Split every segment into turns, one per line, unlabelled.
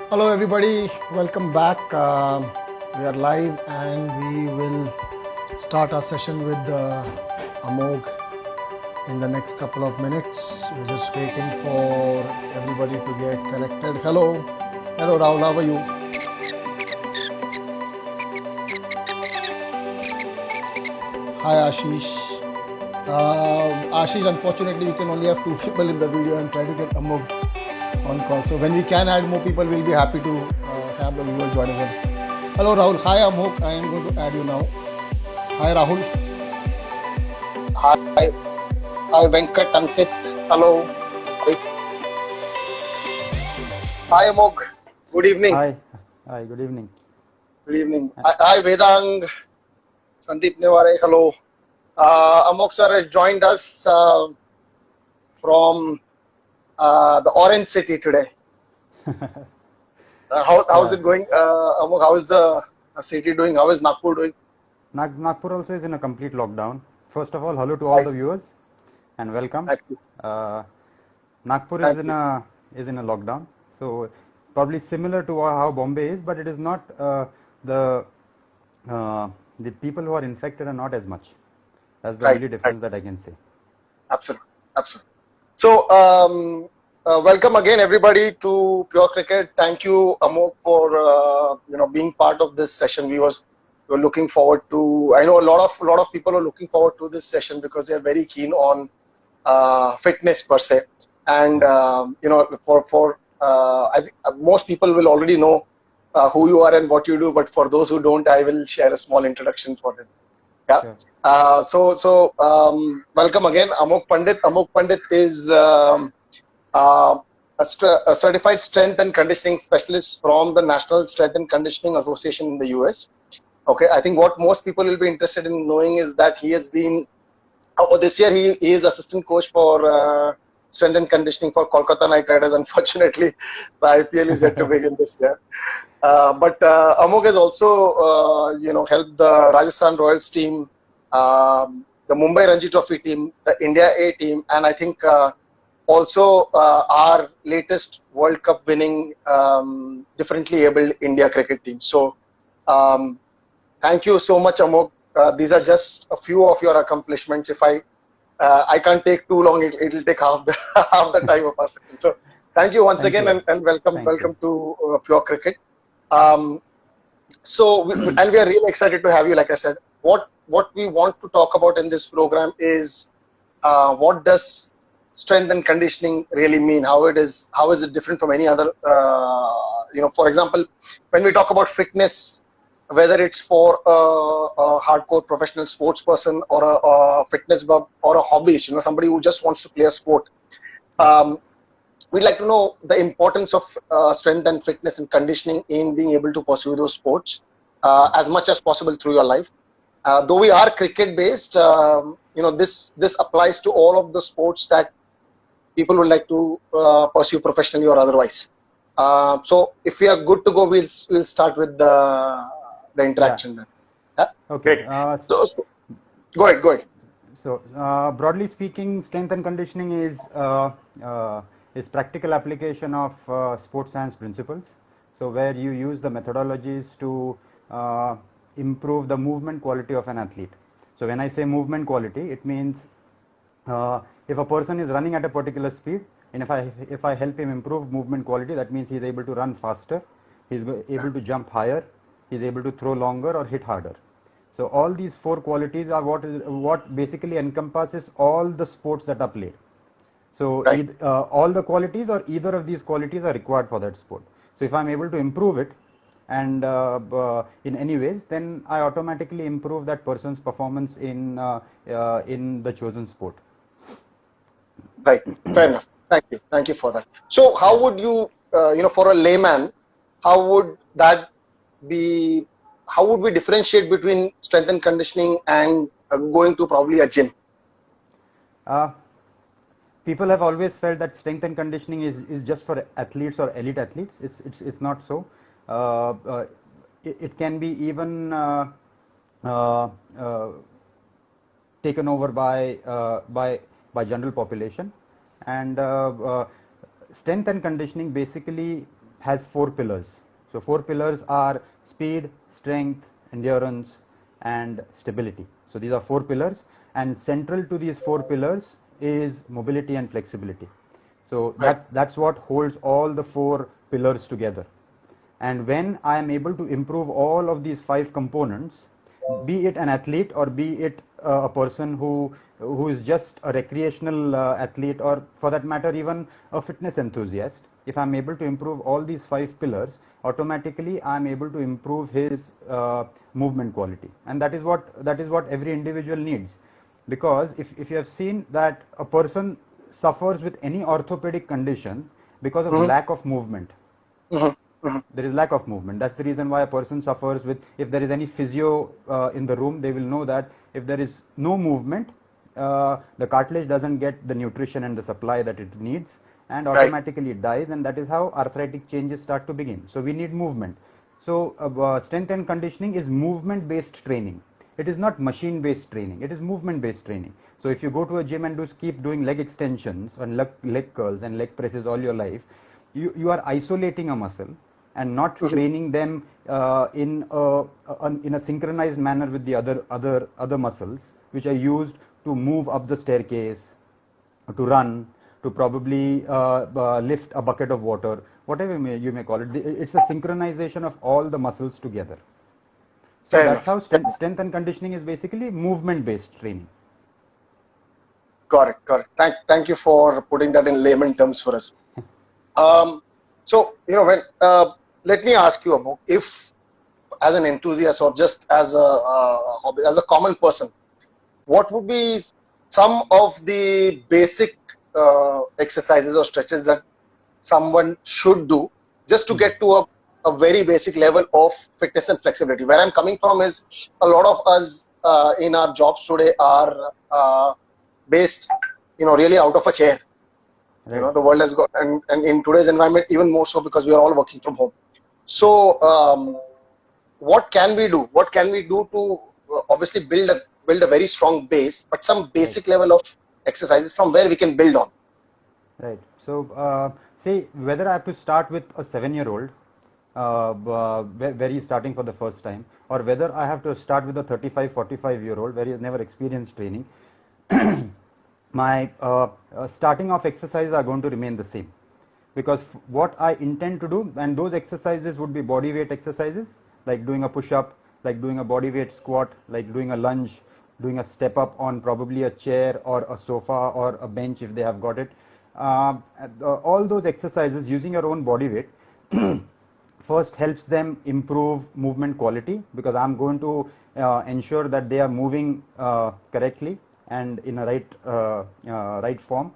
Hello everybody, welcome back. We are live and we will start our session with Amoggh in the next couple of minutes. We're just waiting for everybody to get connected. Hello Rahul, how are you? Hi Ashish. Ashish, unfortunately we can only have two people in the video. I'm trying to get Amoggh on call. So when we can add more people, we'll be happy to have the viewer join us. Hello Rahul. Hi Amoggh. I am going to add you now. Hi Rahul. Hi. Hi Venkat, Ankit. Hello. Hi Amoggh. Good evening.
Hi, good evening.
Good evening. Hi Vedang. Sandeep Nevare. Hello. Amoggh sir has joined us from the Orange City today. How's it going? Amoggh, how is the city doing? How is Nagpur doing?
Nagpur also is in a complete lockdown. First of all, hello to all the viewers and welcome. Nagpur is in a lockdown, so probably similar to how Bombay is, but it is not the people who are infected are not as much. That's the only difference that I can say.
Absolutely. So welcome again everybody to Pure Cricket. Thank you Amoggh for being part of this session. We were looking forward to. I know a lot of people are looking forward to this session because they are very keen on fitness per se, and I think most people will already know who you are and what you do. But for those who don't, I will share a small introduction for them. Yeah. Sure. So welcome again, Amoggh Pandit. Amoggh Pandit is a certified strength and conditioning specialist from the National Strength and Conditioning Association in the US. Okay, I think what most people will be interested in knowing is that he has been, this year he is assistant coach for strength and conditioning for Kolkota Knight Riders. Unfortunately, the IPL is yet to begin this year. But Amoggh has also, helped the Rajasthan Royals team, the Mumbai Ranji Trophy team, the India A team, and I think also our latest World Cup winning differently abled India cricket team. So thank you so much, Amoggh. These are just a few of your accomplishments. If I can't take too long, it'll take half the time of our session. So thank you once again, and welcome to Pure Cricket. And we are really excited to have you. Like I said, what we want to talk about in this program is what does strength and conditioning really mean? How is it different from any other? For example, when we talk about fitness, whether it's for a hardcore professional sports person or a fitness buff or a hobbyist, somebody who just wants to play a sport. We'd like to know the importance of strength and fitness and conditioning in being able to pursue those sports as much as possible through your life. Though we are cricket based, this applies to all of the sports that people would like to pursue professionally or otherwise. So if we are good to go, we'll start with the interaction.
Yeah? Okay.
Go ahead.
So broadly speaking, strength and conditioning is practical application of sports science principles. So where you use the methodologies to improve the movement quality of an athlete. So when I say movement quality, it means if a person is running at a particular speed, and if I help him improve movement quality, that means he is able to run faster, he is able to jump higher, he is able to throw longer or hit harder. So all these four qualities are what basically encompasses all the sports that are played. So all the qualities or either of these qualities are required for that sport. So if I am able to improve it and in any ways, then I automatically improve that person's performance in the chosen sport.
Right. Fair enough. Thank you for that. So how would you, for a layman, how would we differentiate between strength and conditioning and going to probably a gym?
People have always felt that strength and conditioning is just for athletes or elite athletes. It's not so. It can be even taken over by general population, and strength and conditioning basically has 4 pillars. So 4 pillars are speed, strength, endurance, and stability. So these are 4 pillars, and central to these 4 pillars is mobility and flexibility. So that's what holds all the 4 pillars together. And when I am able to improve all of these 5 components, be it an athlete or be it a person who is just a recreational athlete, or for that matter even a fitness enthusiast, if I am able to improve all these 5 pillars, automatically I am able to improve his movement quality. And that is what every individual needs. Because if you have seen that a person suffers with any orthopedic condition because of lack of movement. There is lack of movement. That's the reason why a person suffers with, if there is any physio in the room, they will know that if there is no movement, the cartilage doesn't get the nutrition and the supply that it needs, and automatically it dies, and that is how arthritic changes start to begin. So we need movement. So strength and conditioning is movement based training. It is not machine based training, it is movement based training. So if you go to a gym and keep doing leg extensions and leg curls and leg presses all your life, you are isolating a muscle and not training them in a synchronized manner with the other muscles which are used to move up the staircase, to run, to probably lift a bucket of water, whatever you may call it. It's a synchronization of all the muscles together. So that's how strength and conditioning is basically movement based training.
Got it. Thank you for putting that in layman terms for us. So when let me ask you, Amoggh, if as an enthusiast or just as a common person, what would be some of the basic exercises or stretches that someone should do just to get to a very basic level of fitness and flexibility? Where I'm coming from is a lot of us in our jobs today are based, really out of a chair. Right. The world has got, and in today's environment, even more so because we are all working from home. So, what can we do? What can we do to obviously build a very strong base, but some basic level of exercises from where we can build on?
Right. So, say whether I have to start with a 7-year-old, where he is starting for the first time, or whether I have to start with a 35-45-year-old where he has never experienced training, my starting off exercises are going to remain the same, because what I intend to do, and those exercises would be body weight exercises, like doing a push-up, like doing a body weight squat, like doing a lunge, doing a step up on probably a chair or a sofa or a bench if they have got it. All those exercises using your own body weight first helps them improve movement quality, because I'm going to ensure that they are moving correctly and in a right form.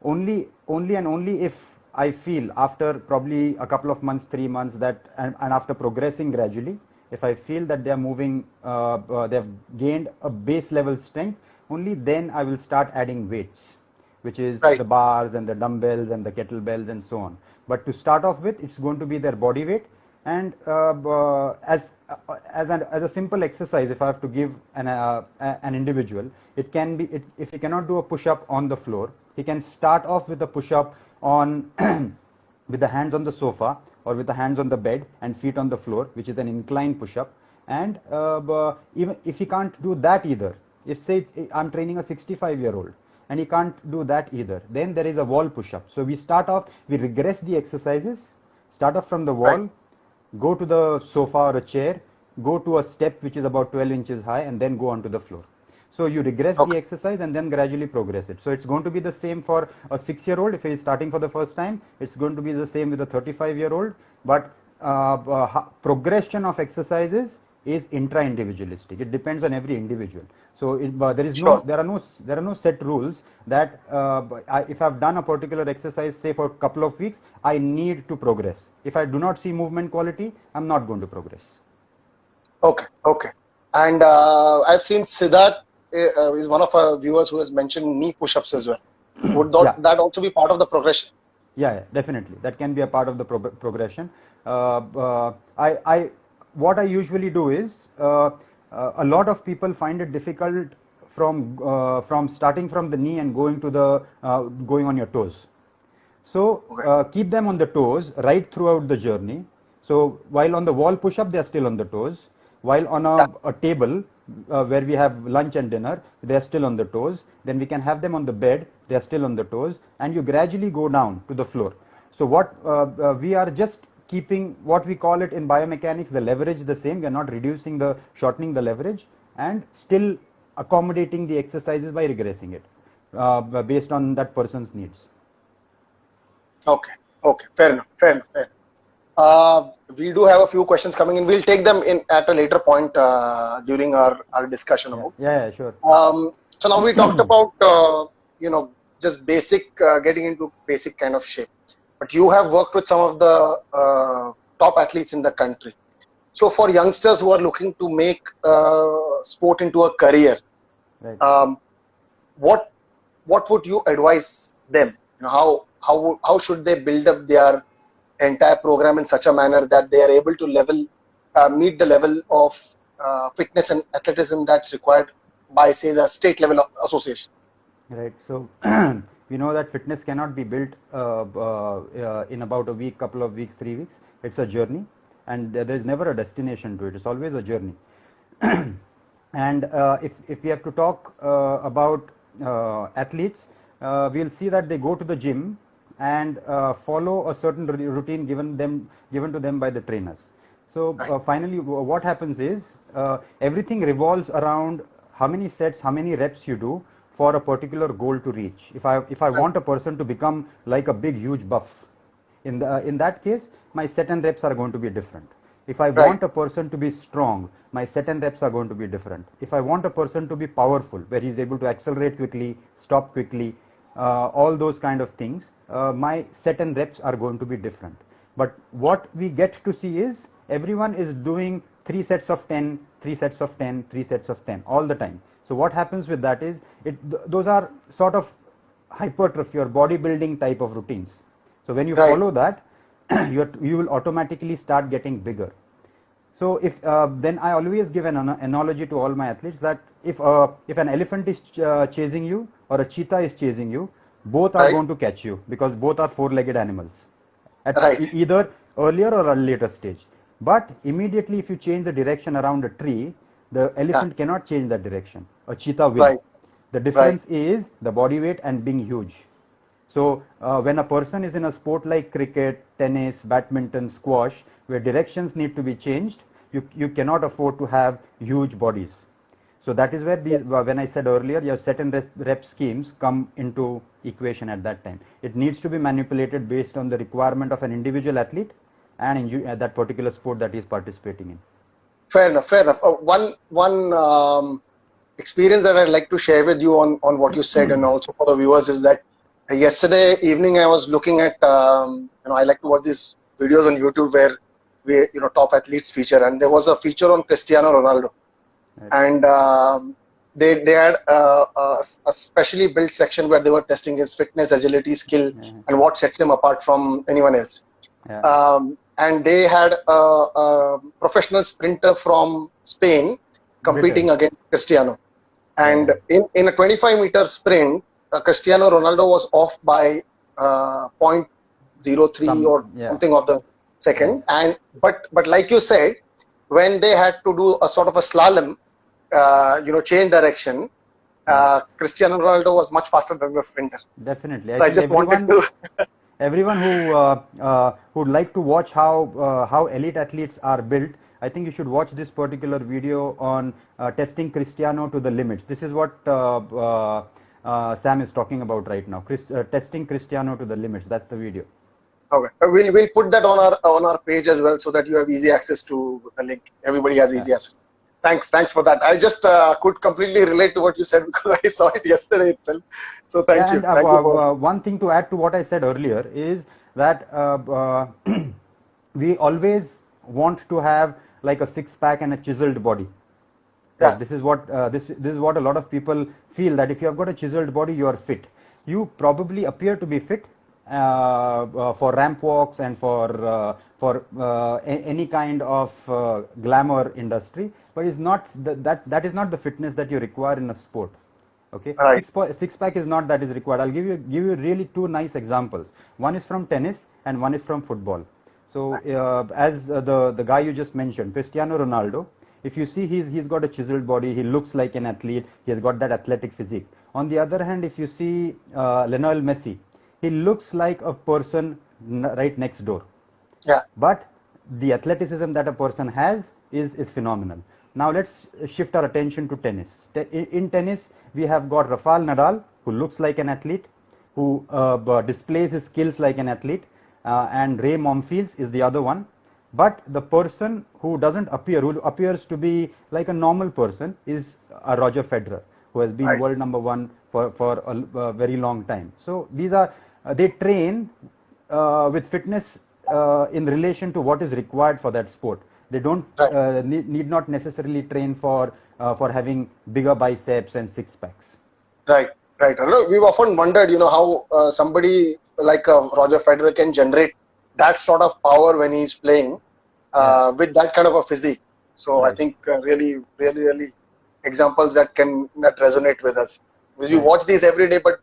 Only if I feel after probably a couple of months, 3 months, that and after progressing gradually, if I feel that they are moving, they have gained a base level strength, only then I will start adding weights, which is the bars and the dumbbells and the kettlebells and so on. But to start off with, it's going to be their body weight. And as a simple exercise, if I have to give an individual, it can be, if he cannot do a push-up on the floor, he can start off with a push-up on with the hands on the sofa or with the hands on the bed and feet on the floor, which is an incline push-up. And even if he can't do that either, if say I'm training a 65-year-old and he can't do that either, then there is a wall push-up. So we regress the exercises, start off from the wall, go to the sofa or a chair, go to a step which is about 12 inches high, and then go onto the floor. So you regress the exercise and then gradually progress it. So it's going to be the same for a 6-year-old if he is starting for the first time. It's going to be the same with a 35-year-old. But progression of exercises is intra-individualistic. It depends on every individual. So there are no set rules that if I've done a particular exercise, say for a couple of weeks, I need to progress. If I do not see movement quality, I'm not going to progress.
Okay. And I've seen Siddharth is one of our viewers who has mentioned knee push-ups as well. Would that also be part of the progression?
Yeah, definitely. That can be a part of the progression. What I usually do is, a lot of people find it difficult from starting from the knee and going on your toes. So keep them on the toes right throughout the journey. So while on the wall push-up, they are still on the toes. While on a table where we have lunch and dinner, they are still on the toes. Then we can have them on the bed, they are still on the toes, and you gradually go down to the floor. So what we are just keeping, what we call it in biomechanics, the leverage the same. We are not reducing the, shortening the leverage, and still accommodating the exercises by regressing it based on that person's needs.
Okay, fair enough. We do have a few questions coming in. We'll take them in at a later point during our discussion.
Yeah, sure.
So now we talked about just basic getting into basic kind of shape, but you have worked with some of the top athletes in the country. So for youngsters who are looking to make sport into a career,
right.
What would you advise them? How should they build up their entire program in such a manner that they are able to meet the level of fitness and athleticism that's required by, say, the state level association?
Right. So we know that fitness cannot be built in about a week, couple of weeks, 3 weeks. It's a journey, and there is never a destination to it. It's always a journey. And if we have to talk about athletes, we'll see that they go to the gym and follow a certain routine given to them by the trainers. So finally, what happens is everything revolves around how many sets, how many reps you do for a particular goal to reach. If I want a person to become like a big huge buff, in that case, my set and reps are going to be different. If I want a person to be strong, my set and reps are going to be different. If I want a person to be powerful, where he's able to accelerate quickly, stop quickly, all those kind of things, my set and reps are going to be different. But what we get to see is everyone is doing 3 sets of 10, 3 sets of 10, 3 sets of 10 all the time. So what happens with that is those are sort of hypertrophy or bodybuilding type of routines. So when you follow that, you will automatically start getting bigger. So if then I always give an analogy to all my athletes that if an elephant is chasing you or a cheetah is chasing you, both are going to catch you because both are 4-legged animals at either earlier or a later stage. But immediately if you change the direction around a tree, the elephant cannot change that direction. A cheetah will. The difference is the body weight and being huge. So when a person is in a sport like cricket, tennis, badminton, squash, where directions need to be changed, you cannot afford to have huge bodies. So that is where when I said earlier, your set and rep schemes come into equation at that time. It needs to be manipulated based on the requirement of an individual athlete and that particular sport that he is participating in.
Fair enough. One experience that I'd like to share with you on what you said and also for the viewers is that yesterday evening I was looking at I like to watch these videos on YouTube where top athletes feature, and there was a feature on Cristiano Ronaldo, and they had a specially built section where they were testing his fitness, agility, skill, and what sets him apart from anyone else. And they had a professional sprinter from Spain competing against Cristiano, and in a 25-meter sprint, Cristiano Ronaldo was off by 0.03 or something of the second. And but like you said, when they had to do a sort of a slalom, change direction, Cristiano Ronaldo was much faster than the sprinter.
Definitely.
So I just wanted to.
Everyone who would like to watch how elite athletes are built, I think you should watch this particular video on testing Cristiano to the limits. This is what Sam is talking about right now. Testing Cristiano to the limits. That's the video.
Okay, we'll put that on our page as well, so that you have easy access to the link. Everybody has easy access. Thanks for that. I just could completely relate to what you said because I saw it yesterday itself. So thank you. Thank you
one thing to add to what I said earlier is that we always want to have like a six-pack and a chiseled body. Yeah. This is what this is what a lot of people feel, that if you have got a chiseled body, you are fit. You probably appear to be fit for ramp walks and for any kind of glamour industry, but is not that is not the fitness that you require in a sport. Okay,
Right.
six pack is not that is required. I'll give you really two nice examples. One is from tennis and one is from football. So as the guy you just mentioned, Cristiano Ronaldo, if you see he's got a chiseled body, he looks like an athlete, he has got that athletic physique. On the other hand, if you see Lionel Messi, he looks like a person right next door.
Yeah.
But the athleticism that a person has is phenomenal. Now let's shift our attention to tennis. In tennis, we have got Rafael Nadal, who looks like an athlete, who displays his skills like an athlete, and Ray Monfils is the other one. But the person who doesn't appear, who appears to be like a normal person, is Roger Federer, who has been
Right.
world number one for a very long time. So these are, they train with fitness in relation to what is required for that sport. They don't
Right.
need not necessarily train for having bigger biceps and six packs.
Right. Right. We've often wondered, how somebody like Roger Federer can generate that sort of power when he's playing with that kind of a physique. So I
Right.
think really, really, really examples that resonate with us. We
Right.
watch these every day, but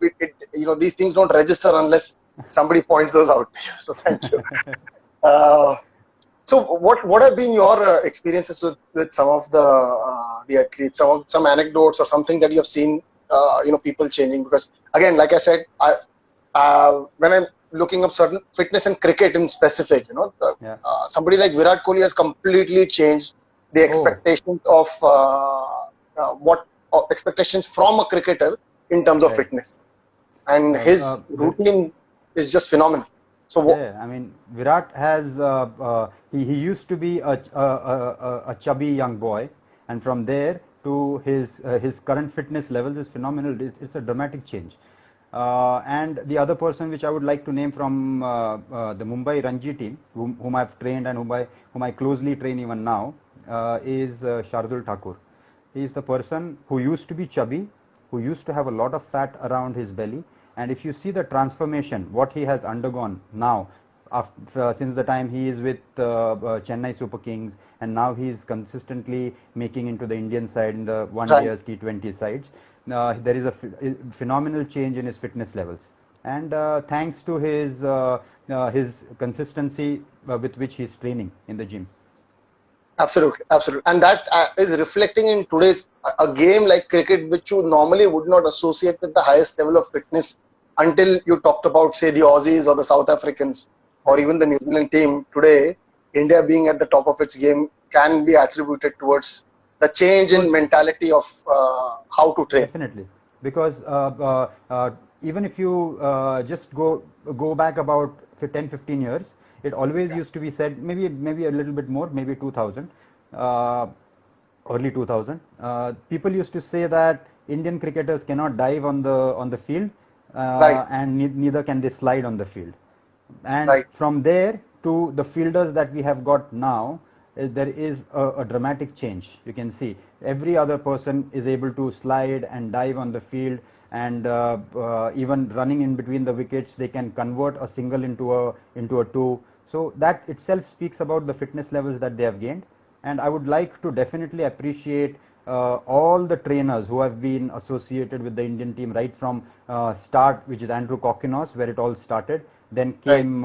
these things don't register unless somebody points those out to you. So thank you. So what have been your experiences with some of the athletes, some anecdotes or something that you have seen, people changing? Because again, like I said, when I'm looking up certain fitness and cricket in specific,
Yeah.
somebody like Virat Kohli has completely changed the expectations of expectations from a cricketer in terms of
Right.
fitness, and his routine is just phenomenal. So
Yeah, I mean, Virat has he used to be a chubby young boy, and from there to his current fitness levels is phenomenal. It's a dramatic change. And the other person which I would like to name from the Mumbai Ranji team, whom I've trained and whom I closely train even now, is Shardul Thakur. He is the person who used to be chubby, who used to have a lot of fat around his belly, and if you see the transformation, what he has undergone now, since the time he is with Chennai Super Kings, and now he is consistently making into the Indian side in the one
right.
days T20 sides, there is a phenomenal change in his fitness levels, and thanks to his consistency with which he is training in the gym.
Absolutely, absolutely, and that is reflecting in today's a game like cricket, which you normally would not associate with the highest level of fitness until you talked about, say, the Aussies or the South Africans or
Right.
even the New Zealand team. Today, India being at the top of its game can be attributed towards the change in
Because
mentality of how to train.
definitely, because even if you just go back about 10-15 years, it always used to be said, maybe a little bit more, maybe 2000, early 2000. People used to say that Indian cricketers cannot dive on the field,
Right,
and neither can they slide on the field. And
right,
from there to the fielders that we have got now, there is a dramatic change. You can see every other person is able to slide and dive on the field, and even running in between the wickets, they can convert a single into a two. So that itself speaks about the fitness levels that they have gained. And I would like to definitely appreciate all the trainers who have been associated with the Indian team right from start, which is Andrew Kokinos, where it all started. Then
right.
came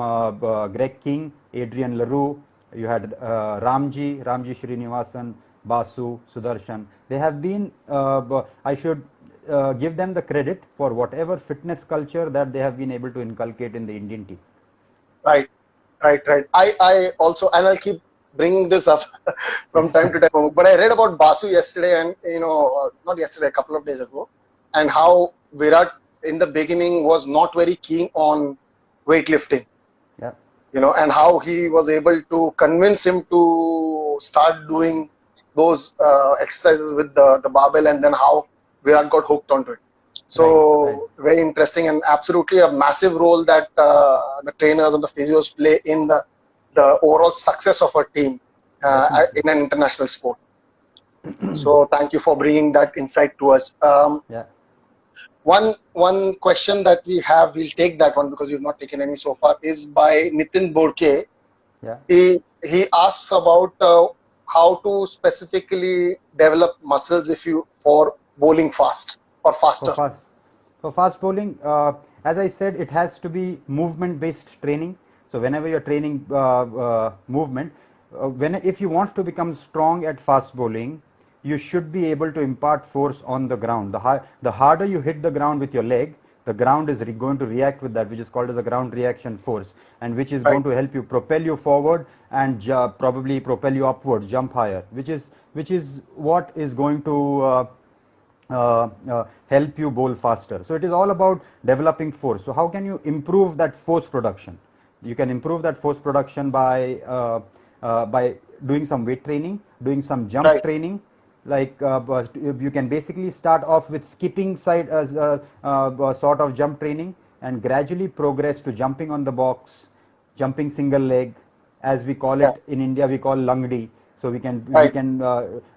Greg King, Adrian LaRue, you had Ramji Srinivasan, Basu, Sudarshan. They have been, I should give them the credit for whatever fitness culture that they have been able to inculcate in the Indian team.
Right, right. I also, and I'll keep bringing this up from time to time. But I read about Basu yesterday, and not yesterday, a couple of days ago, and how Virat in the beginning was not very keen on weightlifting.
Yeah.
And how he was able to convince him to start doing those exercises with the barbell, and then how Virat got hooked onto it.
Right, right.
So very interesting, and absolutely a massive role that the trainers and the physios play in the overall success of a team
Definitely.
in an international sport. So thank you for bringing that insight to us.
Yeah.
One question that we have, we'll take that one because we've not taken any so far, is by Nitin Borke.
Yeah.
He asks about how to specifically develop muscles for bowling fast. or
For
faster?
fast bowling, as I said, it has to be movement based training. So whenever you're training movement, if you want to become strong at fast bowling, you should be able to impart force on the ground. The harder you hit the ground with your leg, the ground is going to react with that, which is called as a ground reaction force, and which is
Right.
going to help you propel you forward and probably propel you upwards, jump higher, which is what is going to help you bowl faster. So it is all about developing force. So how can you improve that force production? You can improve that force production by doing some weight training, doing some jump
Right.
training. But you can basically start off with skipping side as sort of jump training, and gradually progress to jumping on the box, jumping single leg, as we call
Yeah.
it in India, we call langdi. So we
Right.
can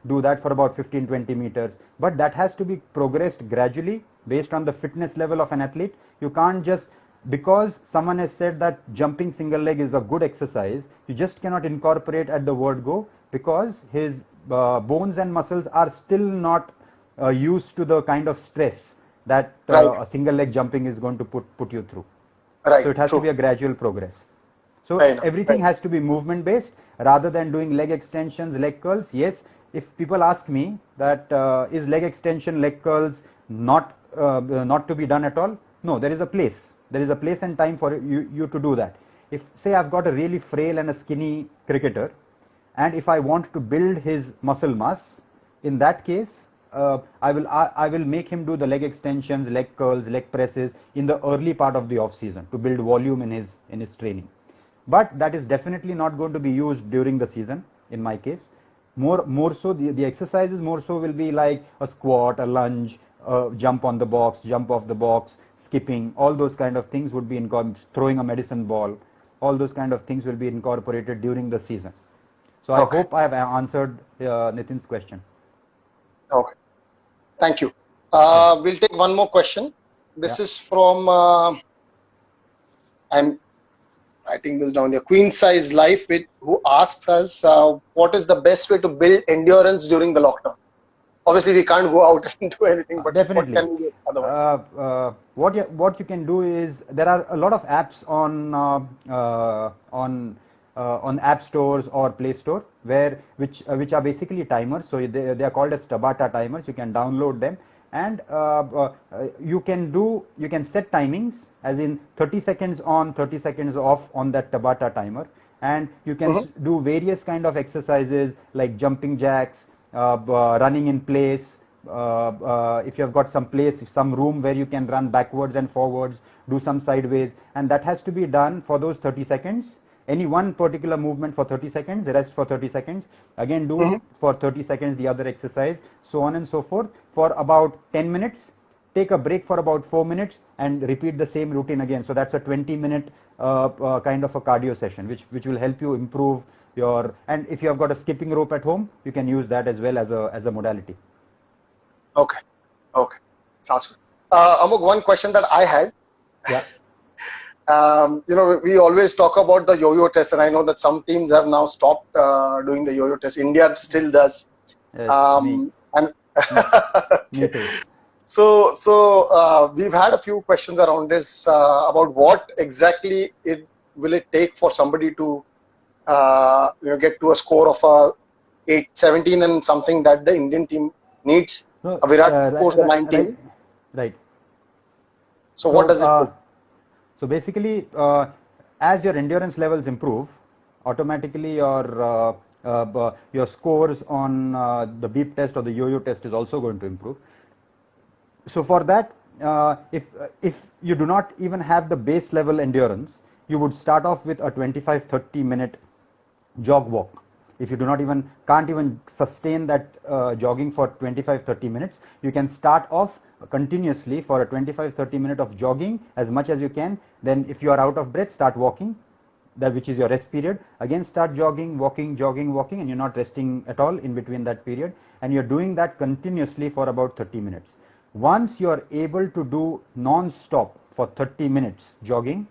do that for about 15-20 meters, but that has to be progressed gradually based on the fitness level of an athlete. You can't just, because someone has said that jumping single leg is a good exercise, you just cannot incorporate at the word go, because his bones and muscles are still not used to the kind of stress that
Right.
a single leg jumping is going to put you through. So
Right.
it has to
True.
be a gradual progress. So
Fair enough.
everything has to be movement based rather than doing leg extensions, leg curls. Yes, if people ask me that is leg extension, leg curls not to be done at all? No, there is a place. There is a place and time for you to do that. If say I've got a really frail and a skinny cricketer, and if I want to build his muscle mass, in that case, I will make him do the leg extensions, leg curls, leg presses in the early part of the off season to build volume in his training. But that is definitely not going to be used during the season in my case. More so the exercises more so will be like a squat, a lunge, jump on the box, jump off the box, skipping. All those kind of things would be throwing a medicine ball. All those kind of things will be incorporated during the season. So I
Okay.
hope I have answered Nitin's question.
Okay. Thank you. We'll take one more question. This
Yeah.
is from I'm writing this down here. Queen Size Life, who asks us, what is the best way to build endurance during the lockdown? Obviously, we can't go out and do anything, but what
Definitely.
can we do otherwise?
What you can do is, there are a lot of apps on app stores or Play Store which are basically timers. So they are called as Tabata timers. You can download them, and you can set timings, as in 30 seconds on, 30 seconds off on that Tabata timer, and you can do various kind of exercises like jumping jacks, running in place. If you have got some room where you can run backwards and forwards, do some sideways, and that has to be done for those 30 seconds. Any one particular movement for 30 seconds, rest for 30 seconds, again do for 30 seconds the other exercise, so on and so forth for about 10 minutes. Take a break for about 4 minutes and repeat the same routine again. So that's a 20-minute kind of a cardio session, which will help you improve your. And if you have got a skipping rope at home, you can use that as well as a modality.
Okay. Okay. Sounds good. Amoggh, one question that I had.
Yeah.
We always talk about the yo-yo test, and I know that some teams have now stopped doing the yo-yo test. India still does.
Yes, me.
And
Me too.
So we've had a few questions around this about what exactly will it take for somebody to get to a score of 17 and something that the Indian team needs.
No,
Virat scores a 19.
right.
So what does it do?
So basically, as your endurance levels improve, automatically your scores on the beep test or the yo-yo test is also going to improve. So for that, if you do not even have the base level endurance, you would start off with a 25-30 minute jog walk. If you can't even sustain that jogging for 25-30 minutes, you can start off continuously for a 25-30 minute of jogging as much as you can. Then if you are out of breath, start walking, which is your rest period. Again start jogging, walking, and you're not resting at all in between that period, and you're doing that continuously for about 30 minutes. Once you're able to do non-stop for 30 minutes jogging,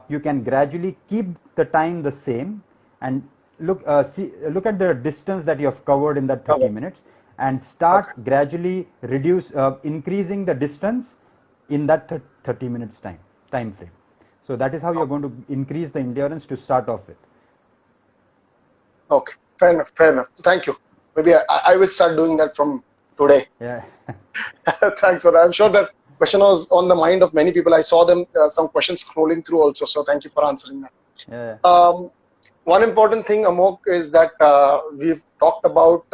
you can gradually keep the time the same and look at the distance that you have covered in that 30 minutes, and start gradually increasing the distance in that 30 minutes time frame. So that is how you're going to increase the endurance to start off with.
Okay, fair enough, fair enough. Thank you. Maybe I will start doing that from today.
Yeah.
Thanks for that. I'm sure that question was on the mind of many people. I saw them some questions scrolling through also. So thank you for answering that.
Yeah.
One important thing, Amoggh, is that we've talked about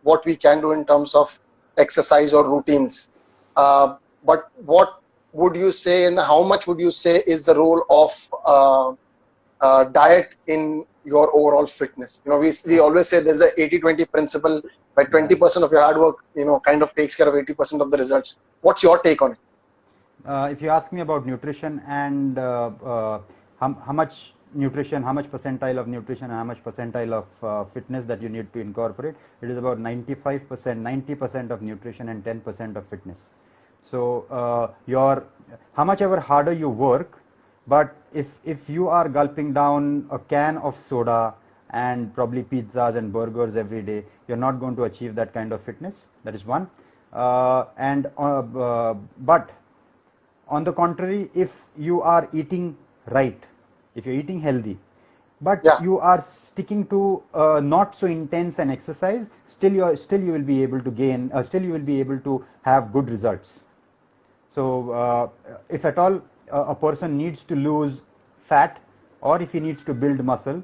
what we can do in terms of exercise or routines. But what would you say, and how much would you say is the role of diet in your overall fitness? We always say there's the 80-20 principle, where 20% of your hard work, kind of takes care of 80% of the results. What's your take on it?
If you ask me about nutrition and how much nutrition, how much percentile of nutrition and how much percentile of fitness that you need to incorporate, it is about 90% of nutrition and 10% of fitness. So how much ever harder you work, but if you are gulping down a can of soda and probably pizzas and burgers every day, you're not going to achieve that kind of fitness. That is one. But on the contrary, if you are eating right, if you're eating healthy, but you are sticking to not so intense an exercise, still you will be able to gain, still you will be able to have good results. So if at all a person needs to lose fat, or if he needs to build muscle,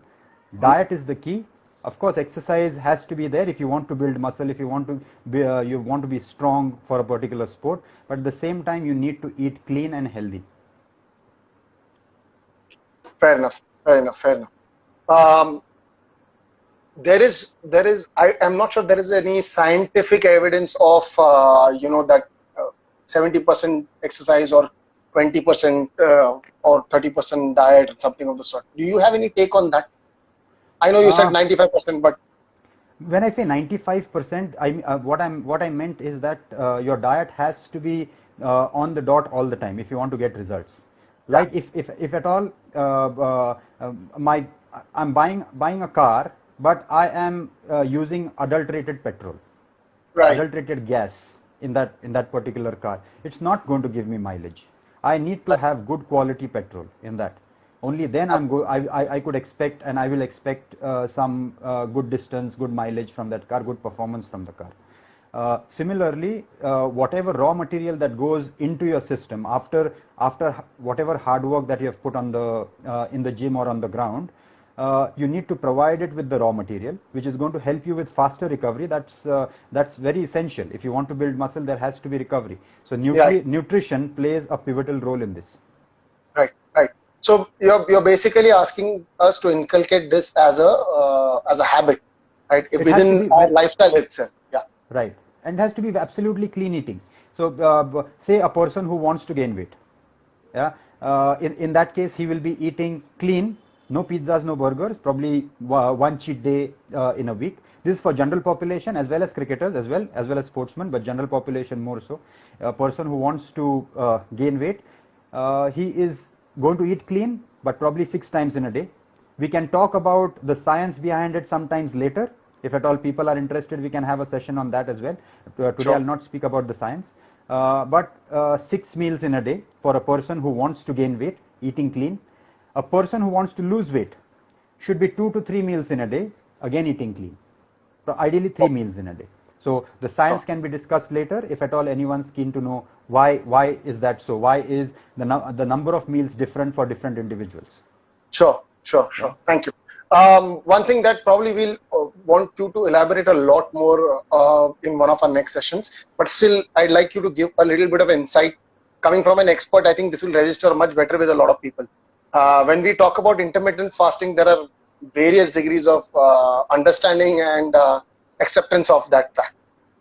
diet is the key. Of course, exercise has to be there if you want to build muscle, if you want to be strong for a particular sport, but at the same time you need to eat clean and healthy.
Fair enough. I'm not sure there is any scientific evidence of that 70% exercise or 20% or 30% diet or something of the sort. Do you have any take on that? I know you said 95%, but
when I say 95%, what I meant is that your diet has to be on the dot all the time if you want to get results. Like if at all I'm buying a car, but I am using adulterated petrol, adulterated gas in that particular car, it's not going to give me mileage. I need to have good quality petrol in that. Only then I could expect, and I will expect some good distance, good mileage from that car, good performance from the car. Similarly, whatever raw material that goes into your system after whatever hard work that you have put on in the gym or on the ground, you need to provide it with the raw material, which is going to help you with faster recovery. That's very essential. If you want to build muscle, there has to be recovery. So nutrition plays a pivotal role in this.
Right. So you're basically asking us to inculcate this as a habit, right? Within our lifestyle itself. Yeah.
Right. And it has to be absolutely clean eating. So say a person who wants to gain weight, in that case he will be eating clean, no pizzas, no burgers, probably one cheat day in a week. This is for general population as well as cricketers as well as sportsmen, but general population more so. A person who wants to gain weight, he is going to eat clean, but probably 6 times in a day. We can talk about the science behind it sometimes later. If at all people are interested, we can have a session on that as well. Today I'll not speak about the science, but 6 meals in a day for a person who wants to gain weight, eating clean. A person who wants to lose weight should be 2 to 3 meals in a day, again eating clean. So ideally 3 meals in a day. So the science can be discussed later if at all anyone's keen to know why is that so? Why is the number of meals different for different individuals?
Sure. Thank you. One thing that probably we'll want you to elaborate a lot more in one of our next sessions, but still I'd like you to give a little bit of insight. Coming from an expert, I think this will register much better with a lot of people. When we talk about intermittent fasting, there are various degrees of understanding and acceptance of that fact.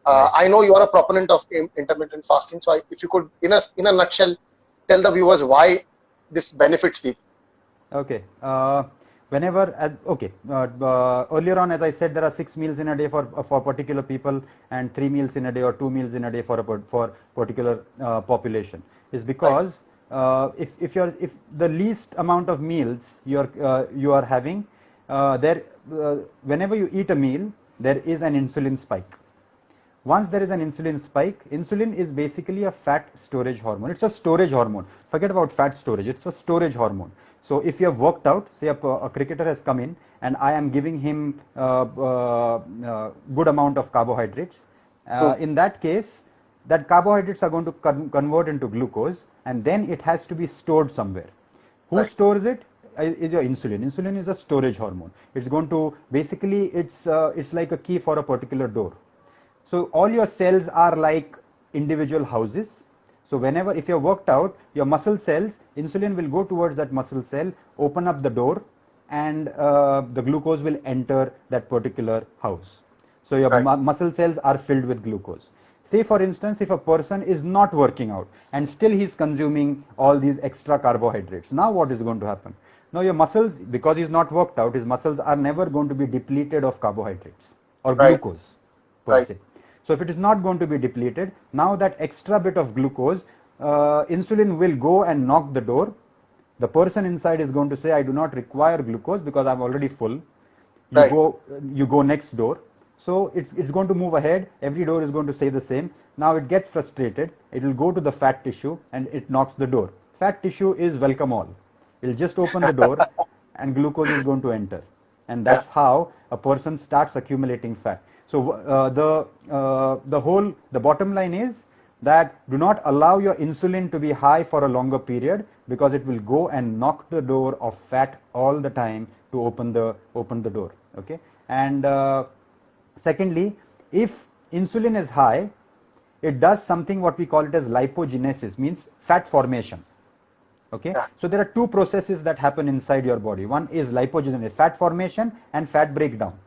I know you are a proponent of intermittent fasting, so if you could, in a nutshell, tell the viewers why this benefits people.
Okay. Earlier on, as I said, there are 6 meals in a day for particular people and 3 meals in a day or 2 meals in a day for particular population. Is because if the least amount of meals you are having, whenever you eat a meal, there is an insulin spike. Once there is an insulin spike, insulin is basically a fat storage hormone. It's a storage hormone. Forget about fat storage. It's a storage hormone. So if you have worked out, say a cricketer has come in and I am giving him good amount of carbohydrates. In that case, that carbohydrates are going to convert into glucose, and then it has to be stored somewhere. Who stores it? Is your insulin. Insulin is a storage hormone. It's going to basically it's like a key for a particular door. So all your cells are like individual houses. So whenever, if you have worked out, your muscle cells, insulin will go towards that muscle cell, open up the door, and the glucose will enter that particular house. So your muscle cells are filled with glucose. Say for instance, if a person is not working out and still he is consuming all these extra carbohydrates, now what is going to happen? Now your muscles, because he is not worked out, his muscles are never going to be depleted of carbohydrates or glucose per se. So if it is not going to be depleted, now that extra bit of glucose, insulin will go and knock the door. The person inside is going to say, I do not require glucose because I'm already full. You go next door. So it's going to move ahead. Every door is going to say the same. Now it gets frustrated. It will go to the fat tissue and it knocks the door. Fat tissue is welcome all. It will just open the door and glucose is going to enter. And that's how a person starts accumulating fat. So the bottom line is that do not allow your insulin to be high for a longer period, because it will go and knock the door of fat all the time to open the door. Okay. And secondly, if insulin is high, it does something what we call it as lipogenesis, means fat formation. Okay. So there are two processes that happen inside your body. One is lipogenesis, fat formation, and fat breakdown.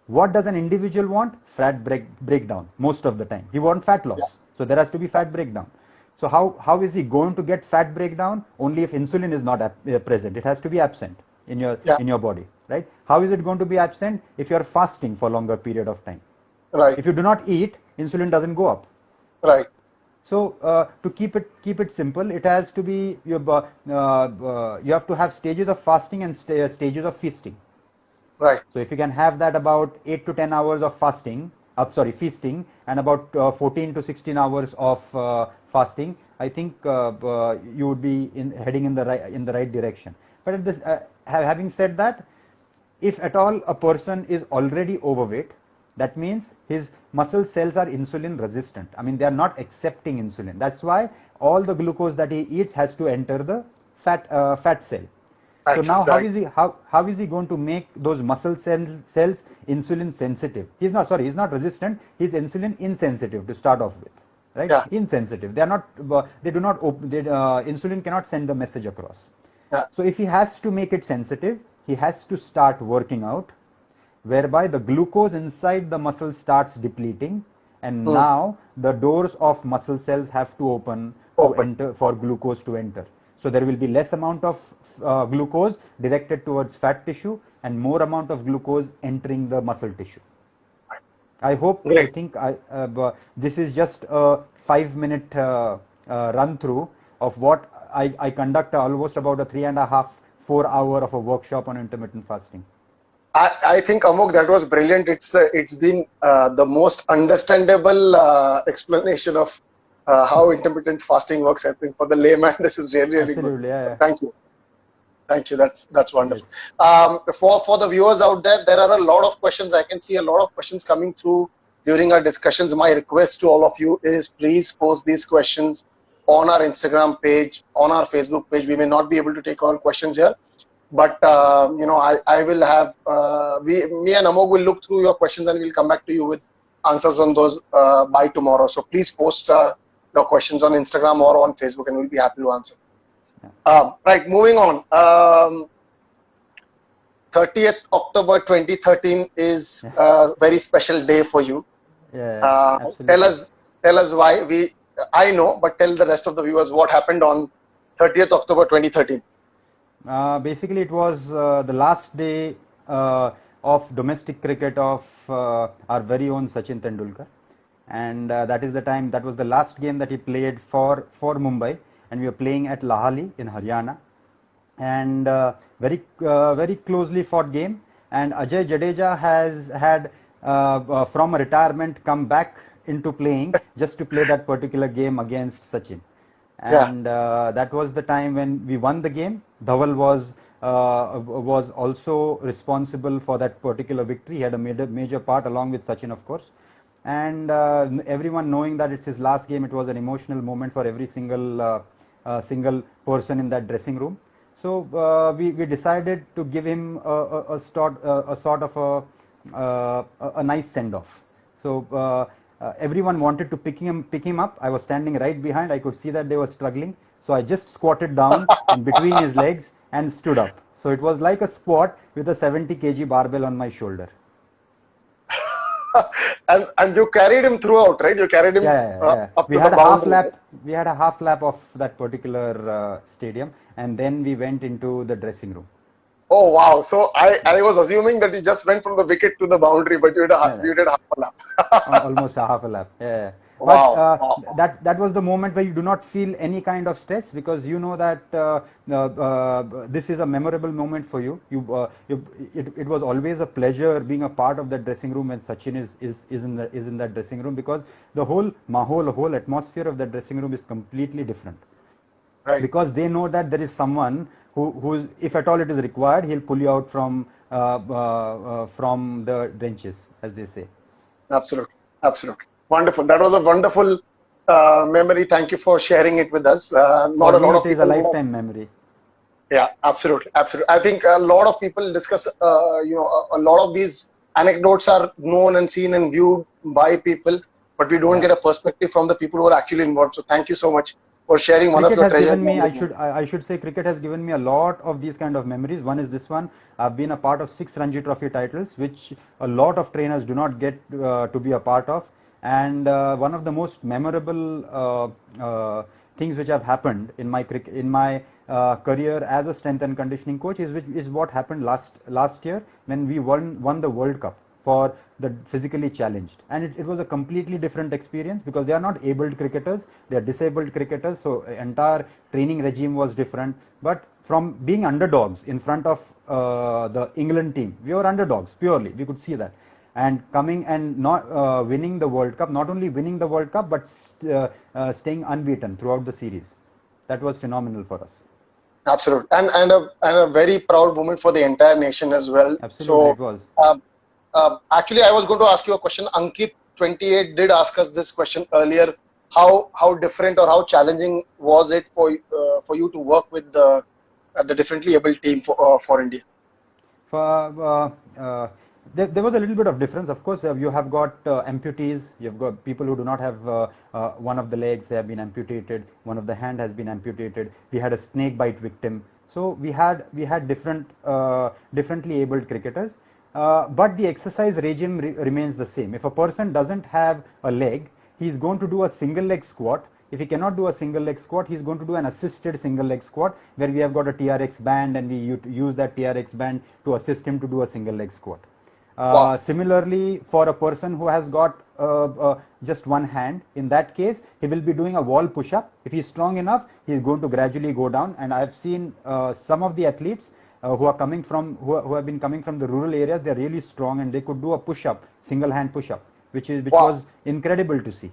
What does an individual want? Fat breakdown most of the time. He wants fat loss. So there has to be fat breakdown. So how is he going to get fat breakdown? Only if insulin is not present. It has to be absent in your body, right? How is it going to be absent? If you are fasting for a longer period of time.
Right.
If you do not eat, insulin doesn't go up.
Right.
So to keep it simple, it has to be you have to have stages of fasting and stages of feasting.
Right.
So if you can have that about 8 to 10 hours of feasting, and about 14 to 16 hours of fasting, I think you would be heading in the right direction. But having said that, if at all a person is already overweight, that means his muscle cells are insulin resistant. I mean, they are not accepting insulin. That's why all the glucose that he eats has to enter the fat cell. So now how is he going to make those muscle cells insulin sensitive? He's not resistant. He's insulin insensitive to start off with, right? Yeah. Insensitive. Insulin cannot send the message across. Yeah. So if he has to make it sensitive, he has to start working out, whereby the glucose inside the muscle starts depleting, and now the doors of muscle cells have to open. To enter, for glucose to enter. So there will be less amount of glucose directed towards fat tissue and more amount of glucose entering the muscle tissue. I hope, I think this is just a 5-minute run through of what I conduct almost about a 3.5-4 hour of a workshop on intermittent fasting.
I think, Amoggh, that was brilliant. It's been the most understandable explanation of how intermittent fasting works. I think for the layman, this is really good. Yeah. Thank you. That's wonderful. Yes. For the viewers out there are a lot of questions. I can see a lot of questions coming through during our discussions. My request to all of you is please post these questions on our Instagram page, on our Facebook page. We may not be able to take all questions here, but I will have me and Amoggh will look through your questions and we'll come back to you with answers on those by tomorrow. So please post your questions on Instagram or on Facebook, and we'll be happy to answer. Right, moving on. 30th October 2013 is a very special day for you. Tell us why. I know, but tell the rest of the viewers what happened on 30th October 2013.
Basically, it was the last day of domestic cricket of our very own Sachin Tendulkar, and that was the last game that he played for Mumbai, and we were playing at Lahali in Haryana, and very closely fought game. And Ajay Jadeja has had from a retirement come back into playing just to play that particular game against Sachin.
Yeah.
And that was the time when we won the game. Dhaval was also responsible for that particular victory. He had a major part along with Sachin, of course. And everyone knowing that it's his last game, it was an emotional moment for every single person in that dressing room. So we decided to give him a sort of a nice send off. So everyone wanted to pick him up. I was standing right behind. I could see that they were struggling. So I just squatted down in between his legs and stood up. So it was like a squat with a 70 kg barbell on my shoulder.
and you carried him throughout, right? You carried him up
we
to
had
the
a half
boundary.
lap. We had a half lap of that particular stadium, and then we went into the dressing room.
Oh wow! So I was assuming that you just went from the wicket to the boundary, but you did half a lap.
Almost a half a lap. Yeah.
Wow,
But
wow.
that was the moment where you do not feel any kind of stress, because you know that this is a memorable moment for you. It was always a pleasure being a part of that dressing room when Sachin is in that dressing room, because the whole whole atmosphere of that dressing room is completely different.
Right.
Because they know that there is someone who, if at all it is required, he'll pull you out from the benches, as they say.
Absolutely. Wonderful. That was a wonderful memory. Thank you for sharing it with us. Not a lot of
it is a
people
lifetime memory.
Yeah, absolutely. I think a lot of people discuss, a lot of these anecdotes are known and seen and viewed by people, but we don't get a perspective from the people who are actually involved. So thank you so much for sharing one of your treasures.
I should say, cricket has given me a lot of these kind of memories. One is this one. I've been a part of 6 Ranji Trophy titles, which a lot of trainers do not get to be a part of. And one of the most memorable things which have happened in my career as a strength and conditioning coach is what happened last year when we won the World Cup for the physically challenged, and it was a completely different experience, because they are not abled cricketers, they are disabled cricketers. So entire training regime was different. But from being underdogs in front of the England team, we were underdogs purely, we could see that, and coming and not winning the World Cup, not only winning the World Cup, but staying unbeaten throughout the series. That was phenomenal for us.
Absolutely. And a very proud moment for the entire nation as well.
Absolutely, it was.
Actually, I was going to ask you a question. Ankit 28 did ask us this question earlier. How different or how challenging was it for you to work with the differently abled team for India?
There was a little bit of difference. Of course, you have got amputees. You've got people who do not have one of the legs. They have been amputated. One of the hand has been amputated. We had a snake bite victim. So we had differently abled cricketers. But the exercise regime remains the same. If a person doesn't have a leg, he's going to do a single leg squat. If he cannot do a single leg squat, he's going to do an assisted single leg squat, where we have got a TRX band, and we use that TRX band to assist him to do a single leg squat.
Wow.
Similarly, for a person who has got just one hand, in that case, he will be doing a wall push-up. If he's strong enough, he's going to gradually go down. And I've seen some of the athletes who have been coming from the rural areas. They're really strong, and they could do a push-up, single hand push-up, which was incredible to see.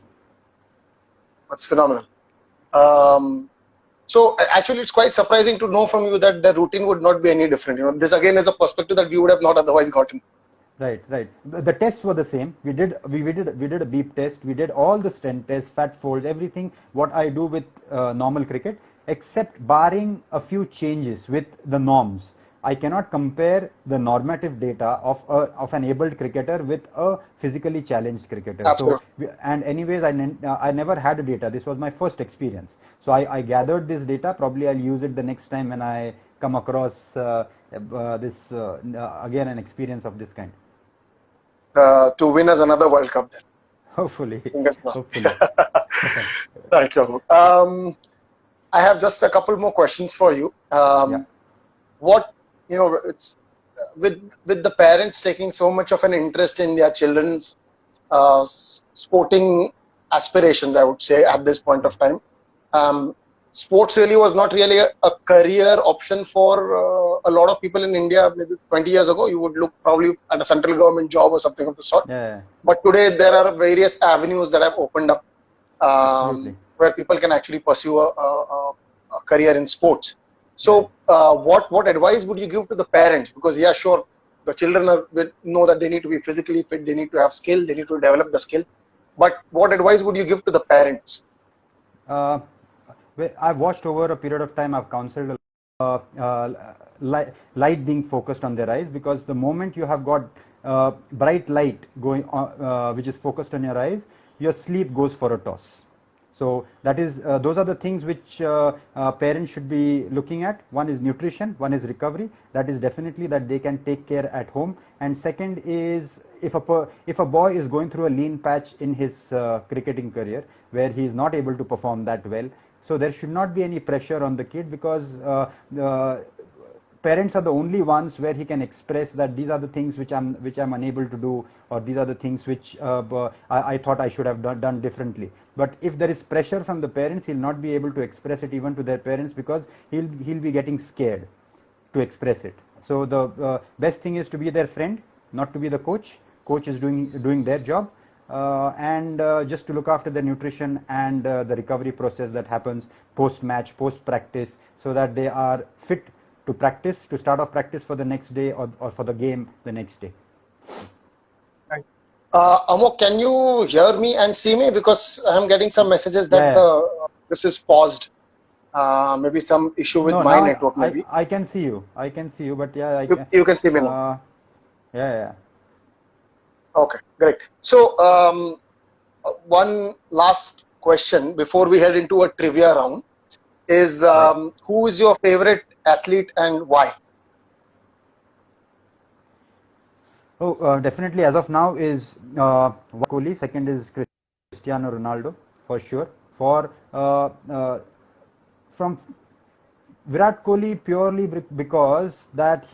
That's phenomenal. So actually, it's quite surprising to know from you that the routine would not be any different. This again is a perspective that we would have not otherwise gotten.
Right. The tests were the same. We did a beep test. We did all the strength tests, fat folds, everything what I do with normal cricket, except barring a few changes with the norms. I cannot compare the normative data of an abled cricketer with a physically challenged cricketer.
Absolutely.
So, and anyways, I never had a data. This was my first experience. So I gathered this data. Probably I'll use it the next time when I come across again an experience of this kind.
To win us another World Cup then.
Hopefully.
Hopefully. Right, Amoggh. I have just a couple more questions for you. What, it's with the parents taking so much of an interest in their children's sporting aspirations, I would say, at this point of time. sports really was not really a career option for a lot of people in India. Maybe 20 years ago, you would look probably at a central government job or something of the sort.
Yeah.
But today there are various avenues that have opened up where people can actually pursue a career in sports. So what advice would you give to the parents? Because yeah, sure, the children know that they need to be physically fit, they need to have skill, they need to develop the skill. But what advice would you give to the parents?
I've watched over a period of time, I've counseled light being focused on their eyes, because the moment you have got bright light going on, which is focused on your eyes, your sleep goes for a toss. So that is those are the things which parents should be looking at. One is nutrition, one is recovery. That is definitely that they can take care at home. And second is, if a boy is going through a lean patch in his cricketing career where he is not able to perform that well, so there should not be any pressure on the kid, because parents are the only ones where he can express that these are the things which I'm unable to do, or these are the things which I thought I should have done differently. But if there is pressure from the parents, he'll not be able to express it even to their parents, because he'll be getting scared to express it. So the best thing is to be their friend, not to be the coach. Coach is doing their job, and just to look after their nutrition and the recovery process that happens post match, post practice, so that they are fit to practice, to start off practice for the next day, or for the game the next day.
Right. Amoggh, can you hear me and see me? Because I am getting some messages that this is paused. Maybe some issue with my network. Maybe
I can see you. I can see you, but yeah,
you can see me now.
Yeah.
Okay, great. So one last question before we head into a trivia round is who is your favorite athlete and why?
Oh, definitely as of now is Kohli. Second is Cristiano Ronaldo, for sure. From Virat Kohli purely because that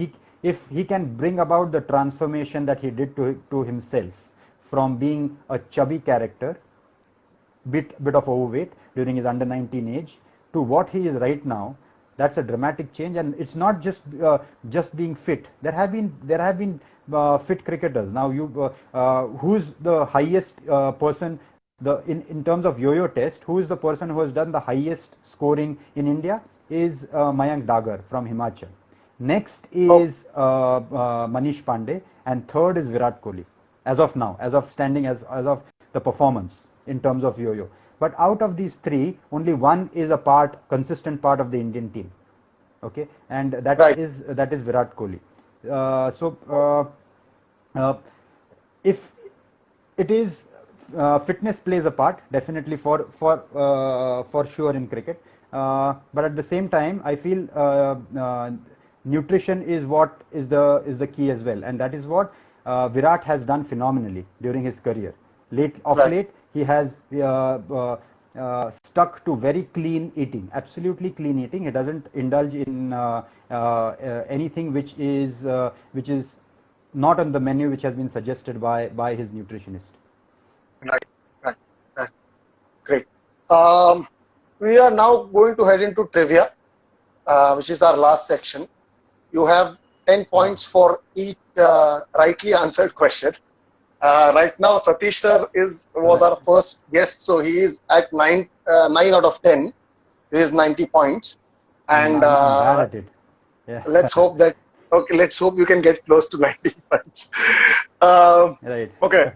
if he can bring about the transformation that he did to himself from being a chubby character, bit of overweight during his under 19 age, to what he is right now, that's a dramatic change. And it's not just being fit. There have been fit cricketers. Now who's the highest person in terms of yo-yo test? Who is the person who has done the highest scoring in India? Is Mayank Dagar from Himachal. Next is Manish Pandey, and third is Virat Kohli. As of now, as of the performance in terms of yo-yo. But out of these three, only one is a consistent part of the Indian team. Okay, and that is Virat Kohli. If it is fitness plays a part, definitely for sure in cricket. But at the same time, I feel nutrition is what is the key as well, and that is what Virat has done phenomenally during his career. Late, he has stuck to very clean eating, absolutely clean eating. He doesn't indulge in anything which is not on the menu, which has been suggested by his nutritionist.
Right. Great. We are now going to head into trivia, which is our last section. You have 10 points for each rightly answered question. Right now, Satish sir was our first guest, so he is at 9 out of 10. He is 90 points, and let's hope that let's hope you can get close to 90 points.
Right.
Okay.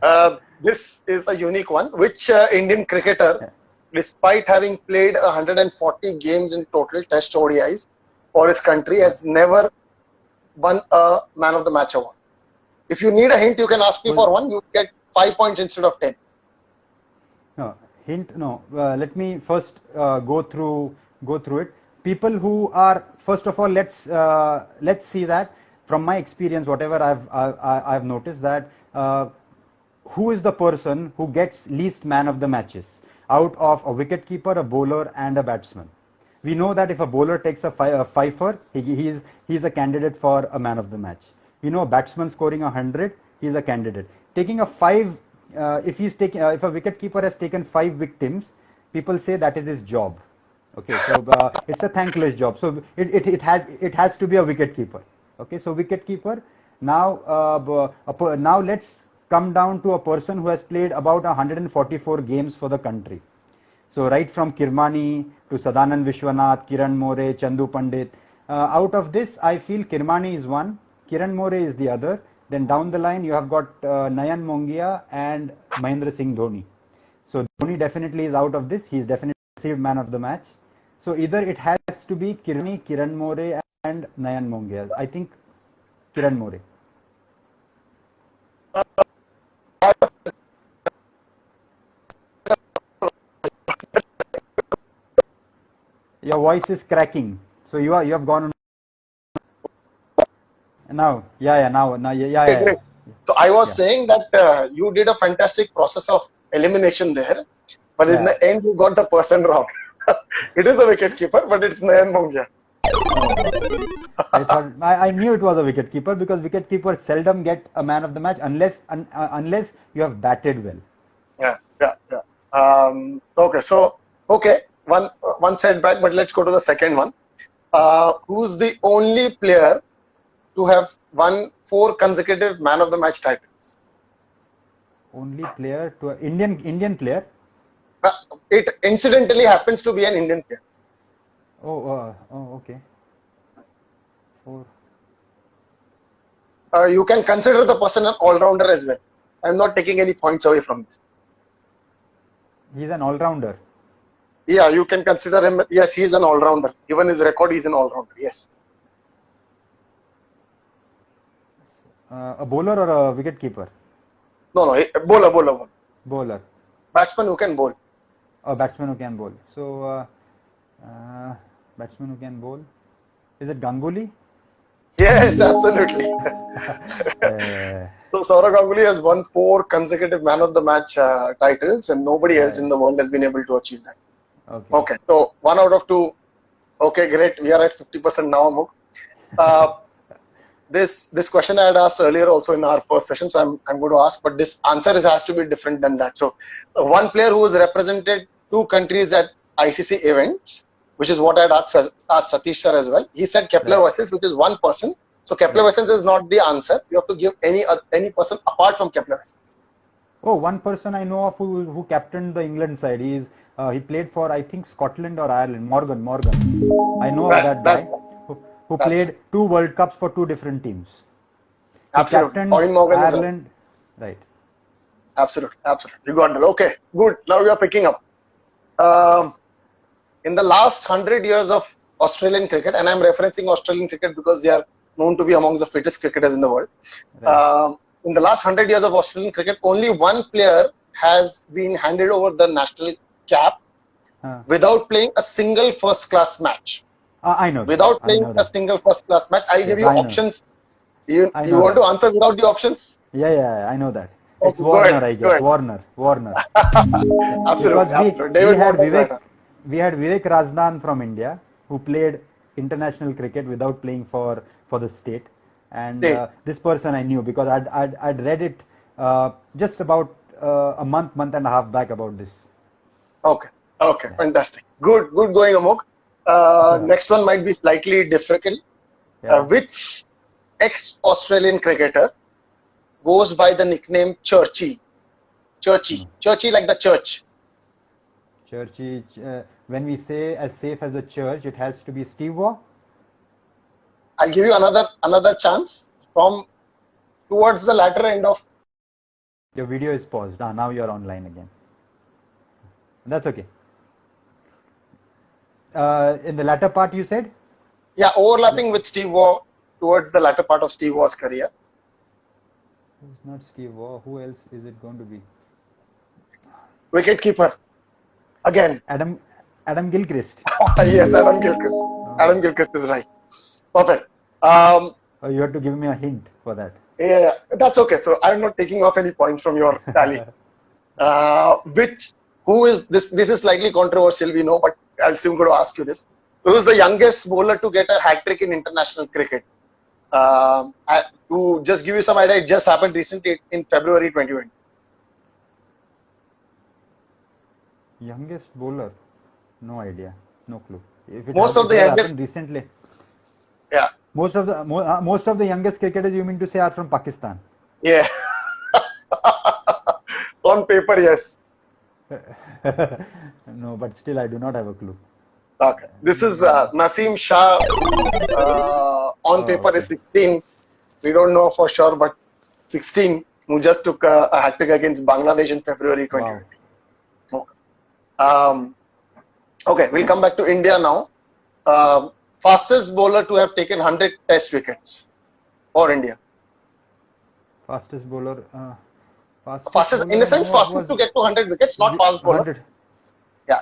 This is a unique one. Which Indian cricketer, despite having played 140 games in total Test ODIs for his country, has never won a Man of the Match award? If you need a hint, you can ask me for one. You get 5 points instead of 10.
No hint. No. Let me first go through it. People who are, first of all, let's see that from my experience, whatever I've noticed, that who is the person who gets least man of the matches out of a wicket keeper, a bowler, and a batsman. We know that if a bowler takes a fifer, he's a candidate for a man of the match. We know a batsman scoring 100, he's a candidate. Taking a 5, if a wicket keeper has taken 5 victims, people say that is his job. Okay, so it's a thankless job. So it has to be a wicket keeper. Okay, so wicket keeper. Now now let's come down to a person who has played about 144 games for the country. So right from Kirmani to Sadanand Vishwanath, Kiran More, Chandu Pandit. Out of this, I feel Kirmani is one, Kiran More is the other. Then down the line, you have got Nayan Mongia and Mahendra Singh Dhoni. So Dhoni definitely is out of this. He is definitely received man of the match. So either it has to be Kirani, Kiran More and Nayan Mongia. I think Kiran More. Your voice is cracking. So you have gone now.
Okay, great. So I was saying that you did a fantastic process of elimination there, but in the end you got the person wrong. It is a wicket keeper, but it's Nayan Mongia.
I thought I knew it was a wicket keeper because wicket keepers seldom get a man of the match unless you have batted well.
Yeah. Okay, one setback, but let's go to the second one. Who's the only player to have won 4 consecutive man of the match titles?
Only player to Indian player.
It incidentally happens to be an Indian player.
Okay. 4.
You can consider the person an all-rounder as well. I'm not taking any points away from this.
He's an all-rounder.
Yeah, you can consider him. Yes, he's an all-rounder. Given his record, he's an all-rounder. Yes.
A bowler or a wicket keeper?
No, bowler.
Bowler.
Batsman who can bowl.
A batsman who can bowl. So, batsman who can bowl. Is it Ganguly?
Yes, absolutely. So Sourav Ganguly has won 4 consecutive man of the match titles, and nobody else in the world has been able to achieve that. Okay. So 1 out of 2. Okay, great. We are at 50% now, Amoggh. This question I had asked earlier also in our first session, so I'm going to ask, but this answer has to be different than that. So one player who has represented 2 countries at ICC events, which is what I had asked Satish sir as well. He said Kepler Wessels, which is one person. So Kepler Wessels is not the answer. You have to give any person apart from Kepler Wessels.
Oh, one person I know of who captained the England side. He played for, I think, Scotland or Ireland. Morgan. I know that guy who played 2 World Cups for 2 different teams.
Absolutely.
Ireland. Right.
Absolutely. You got it. Okay, good. Now we are picking up. In the last 100 years of Australian cricket, and I'm referencing Australian cricket because they are known to be amongst the fittest cricketers in the world. Right. In the last 100 years of Australian cricket, only one player has been handed over the national cap without playing a single first-class match.
I know.
Without playing a single first-class match. I'll give you options. You want to answer without the options?
Yeah, I know that. It's Warner, I guess. Warner.
Absolutely.
We had Vivek Razdan from India who played international cricket without playing for the state, and this person I knew because I'd read it just about a month and a half back about this.
Okay, fantastic. Good going, Amoggh. Next one might be slightly difficult. Which ex-Australian cricketer goes by the nickname Churchy like the church?
Churchy. When we say as safe as the church, it has to be Steve Waugh.
I'll give you another chance from towards the latter end of.
Your video is paused. Now you're online again. That's okay. In the latter part, you said?
Yeah, overlapping with Steve Waugh towards the latter part of Steve Waugh's career.
It's not Steve Waugh. Who else is it going to be?
Wicket keeper. Again.
Adam Gilchrist.
Yes, Adam Gilchrist. Adam Gilchrist is right. Perfect.
You have to give me a hint for that.
Yeah, that's okay. So I'm not taking off any points from your tally. Who is this? This is slightly controversial, we know, but I'll still going to ask you this. Who is the youngest bowler to get a hat trick in international cricket? To just give you some idea, it just happened recently in February 2020.
Youngest bowler? No idea. No clue. If it,
Most of
if
the
it has
youngest,
happened recently,
yeah,
most of the youngest cricketers you mean to say are from Pakistan.
yeah. On paper, yes.
No, but still I do not have a clue.
Okay. This is Naseem Shah. On
Oh,
paper is
okay.
16. We don't know for sure, but 16, who just took a hat trick against Bangladesh in February 2020.
Wow.
Okay. Okay, we'll come back to India now. Fastest bowler to have taken 100 test wickets for India.
Fastest bowler.
Fastest, in
Bowler
the
I
sense,
know of
fastest
was
to get to 100 wickets, not fast bowler.
100.
Yeah.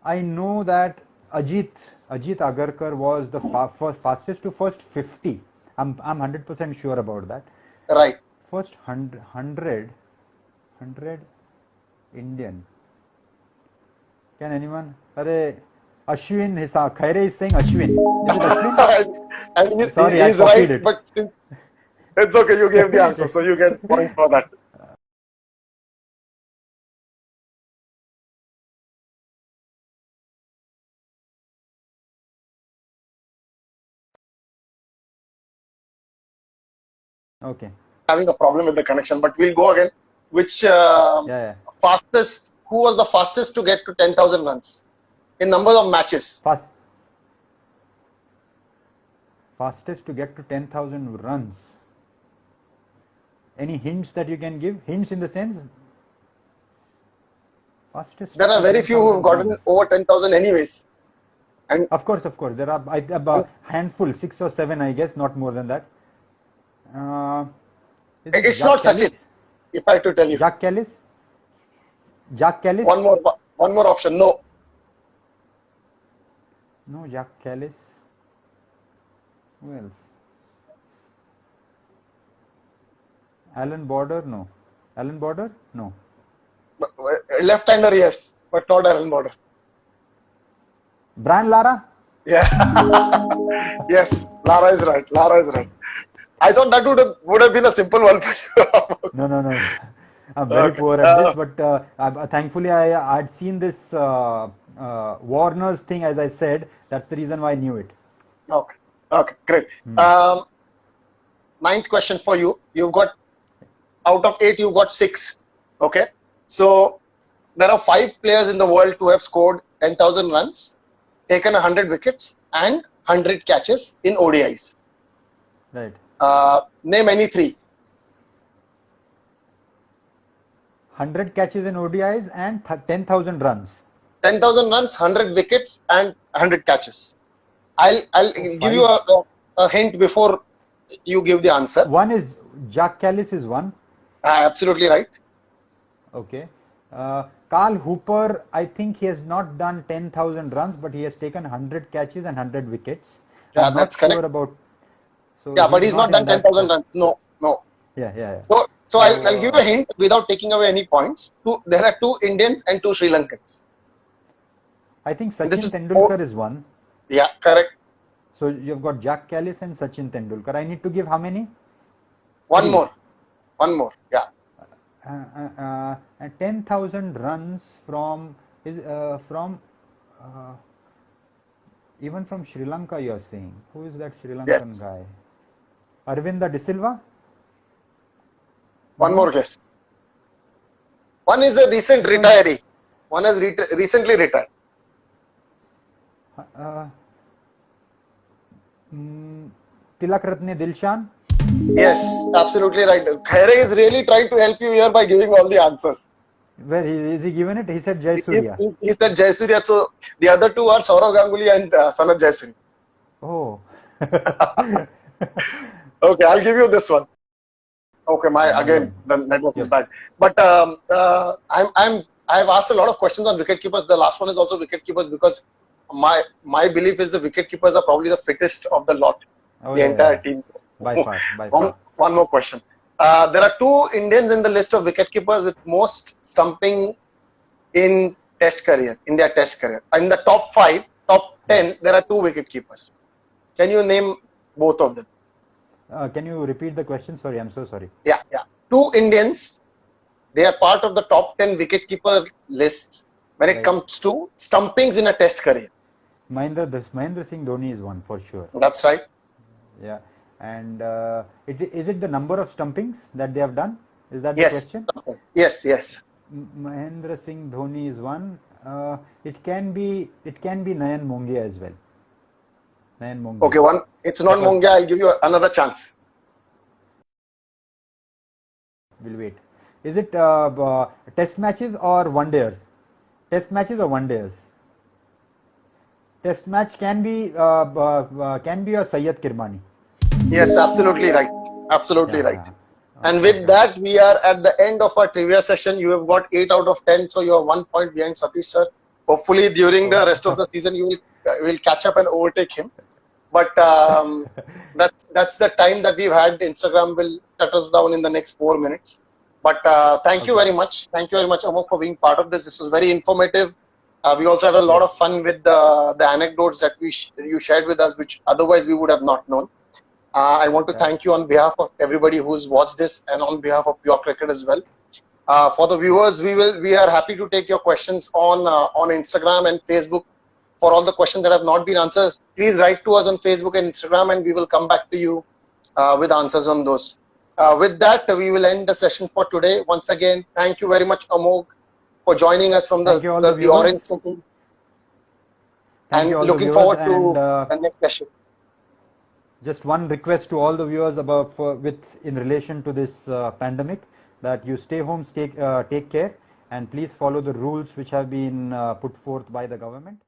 I know that Ajit Agarkar was the fastest to first 50. I'm 100% sure about that.
Right.
First 100 Indian. Can anyone? Ashwin Khaire is saying Ashwin. Is it Ashwin?
And
Sorry, I
he's
copied
right,
it.
but it's okay. You gave the answer, so you get point for that.
Okay.
Having a problem with the connection, but we'll go again. Which
Yeah.
fastest? Who was the fastest to get to 10,000 runs in number of matches?
Fastest to get to 10,000 runs. Any hints that you can give? Hints in the sense? Fastest.
There are very few who have gotten
runs.
over 10,000 anyways. And
Of course. There are a handful, 6 or 7, I guess, not more than that.
it's
Jacques
not
Kallis?
Sachin, if I have to tell you.
Jacques Kallis?
One more option. No.
No, Jacques Kallis. Who else? Alan Border? No. Alan Border? No.
Left-hander, yes, but not Aaron Border.
Brian Lara?
Yeah. Yes, Lara is right. I thought that would have been a simple one for you.
No. I'm very poor at this, but thankfully I'd seen this Warner's thing, as I said. That's the reason why I knew it.
Okay, great. Ninth question for you. You've got, out of 8, you've got 6. Okay. So there are 5 players in the world who have scored 10,000 runs, taken 100 wickets and 100 catches in ODIs.
Right.
Name any 3.
100 catches in ODIs and 10,000 runs.
10,000 runs, 100 wickets and 100 catches. I'll give you a hint before you give the answer.
One is Jacques Kallis is one.
Absolutely right.
Okay. Carl Hooper, I think he has not done 10,000 runs, but he has taken 100 catches and 100 wickets.
Yeah,
I'm
that's
not
correct.
sure about. So
yeah, but he's not done 10,000 runs. No.
Yeah.
So I'll give you a hint without taking away any points. There are 2 Indians and 2 Sri Lankans.
I think Sachin Tendulkar is one.
Yeah, correct.
So you've got Jacques Kallis and Sachin Tendulkar. I need to give how many?
One more. Yeah.
10,000 runs even from Sri Lanka, you are saying. Who is that Sri Lankan guy? Arvinda De Silva?
One more guess. One is a recent retiree. One has recently retired.
Tilak Ratne Dilshan?
Yes, absolutely right. Khaire is really trying to help you here by giving all the answers.
Where is he given it? He said Jayasuriya.
He said Jayasuriya. So the other 2 are Saurav Ganguly and Sanat Jayasuriya.
Oh.
Okay, I'll give you this one. Okay, the network is bad. But I've asked a lot of questions on wicket keepers. The last one is also wicket keepers because my belief is the wicket keepers are probably the fittest of the lot, entire team.
By far.
One more question. There are 2 Indians in the list of wicket keepers with most stumping in their test career. In the top 5, top 10, there are 2 wicket keepers. Can you name both of them?
Can you repeat the question? Sorry, I'm so sorry.
Yeah. 2 Indians. They are part of the top 10 wicketkeeper lists when it comes to stumpings in a test career?
Mahendra Singh Dhoni is one for sure.
That's right.
Yeah, and is it the number of stumpings that they have done? Is that the
Yes.
question?
Yes.
Mahendra Singh Dhoni is one. It can be Nayan Mongia as well. Nayan Mongia.
Okay, one. It's not Mongia. I'll give you another chance.
We'll wait. Is it test matches or one dayers? Test matches or one dayers? Test match can be a Sayyid Kirmani.
Yes, absolutely right. Absolutely right.
Yeah.
And with that, we are at the end of our trivia session. You have got 8 out of 10, so you are 1 point behind Satish sir. Hopefully, during the rest of the season, you will catch up and overtake him. But that's the time that we've had. Instagram will shut us down in the next 4 minutes. But thank you very much. Thank you very much, Amoggh, for being part of this. This was very informative. We also had a lot of fun with the anecdotes that you shared with us, which otherwise we would have not known. I want to thank you on behalf of everybody who's watched this and on behalf of Pure Cricket as well. For the viewers, we are happy to take your questions on Instagram and Facebook. For all the questions that have not been answered, please write to us on Facebook and Instagram, and we will come back to you with answers on those. With that, we will end the session for today. Once again, thank you very much, Amoggh, for joining us from the Orange City. And looking forward to the next session.
Just one request to all the viewers in relation to this pandemic, that you stay home, take care, and please follow the rules which have been put forth by the government.